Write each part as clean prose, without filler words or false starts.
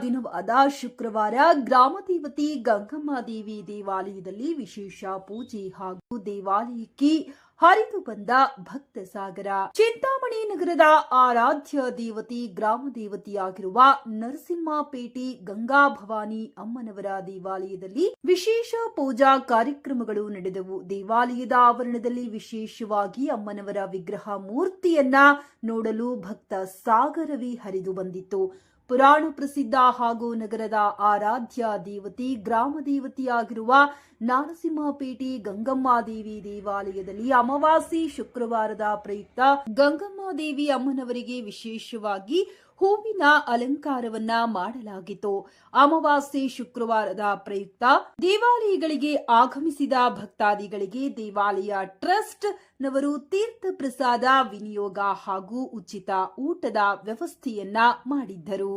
ದಿನವಾದ ಶುಕ್ರವಾರ ಗ್ರಾಮದೇವತಿ ಗಂಗಮ್ಮ ದೇವಿ ದೇವಾಲಯದಲ್ಲಿ ವಿಶೇಷ ಪೂಜೆ ಹಾಗೂ ದೇವಾಲಯಕ್ಕೆ ಹರಿದು ಬಂದ ಭಕ್ತ ಸಾಗರ. ಚಿಂತಾಮಣಿ ನಗರದ ಆರಾಧ್ಯ ದೇವತೆ ಗ್ರಾಮ ದೇವತೆಯಾಗಿರುವ ನರಸಿಂಹಪೇಟೆ ಗಂಗಾ ಭವಾನಿ ಅಮ್ಮನವರ ದೇವಾಲಯದಲ್ಲಿ ವಿಶೇಷ ಪೂಜಾ ಕಾರ್ಯಕ್ರಮಗಳು ನಡೆದವು. ದೇವಾಲಯದ ಆವರಣದಲ್ಲಿ ವಿಶೇಷವಾಗಿ ಅಮ್ಮನವರ ವಿಗ್ರಹ ಮೂರ್ತಿಯನ್ನ ನೋಡಲು ಭಕ್ತ ಸಾಗರವೇ ಹರಿದು ಬಂದಿತ್ತು. ಪುರಾಣ ಪ್ರಸಿದ್ಧ ಹಾಗೂ ನಗರದ ಆರಾಧ್ಯ ದೇವತೆ ಗ್ರಾಮ ದೇವತೆಯಾಗಿರುವ ನರಸಿಂಹಪೇಟೆ ಗಂಗಮ್ಮ ದೇವಿ ದೇವಾಲಯದಲ್ಲಿ ಅಮಾವಾಸ್ಯೆ ಶುಕ್ರವಾರದ ಪ್ರಯುಕ್ತ ಗಂಗಮ್ಮ ದೇವಿ ಅಮ್ಮನವರಿಗೆ ವಿಶೇಷವಾಗಿ ಹೂವಿನ ಅಲಂಕಾರವನ್ನ ಮಾಡಲಾಗಿತ್ತು. ಅಮಾವಾಸ್ಯೆ ಶುಕ್ರವಾರದ ಪ್ರಯುಕ್ತ ದೇವಾಲಯಗಳಿಗೆ ಆಗಮಿಸಿದ ಭಕ್ತಾದಿಗಳಿಗೆ ದೇವಾಲಯ ಟ್ರಸ್ಟ್ ನವರು ತೀರ್ಥ ಪ್ರಸಾದ ವಿನಿಯೋಗ ಹಾಗೂ ಉಚಿತ ಊಟದ ವ್ಯವಸ್ಥೆಯನ್ನ ಮಾಡಿದ್ದರು.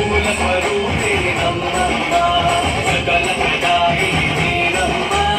ಮೂಲ ಸ್ವರೂಪೇ ನಮ್ಮಮ್ಮ ಸಕಲ ಪ್ರಜಾಯೇ ನಮ್ಮಮ್ಮ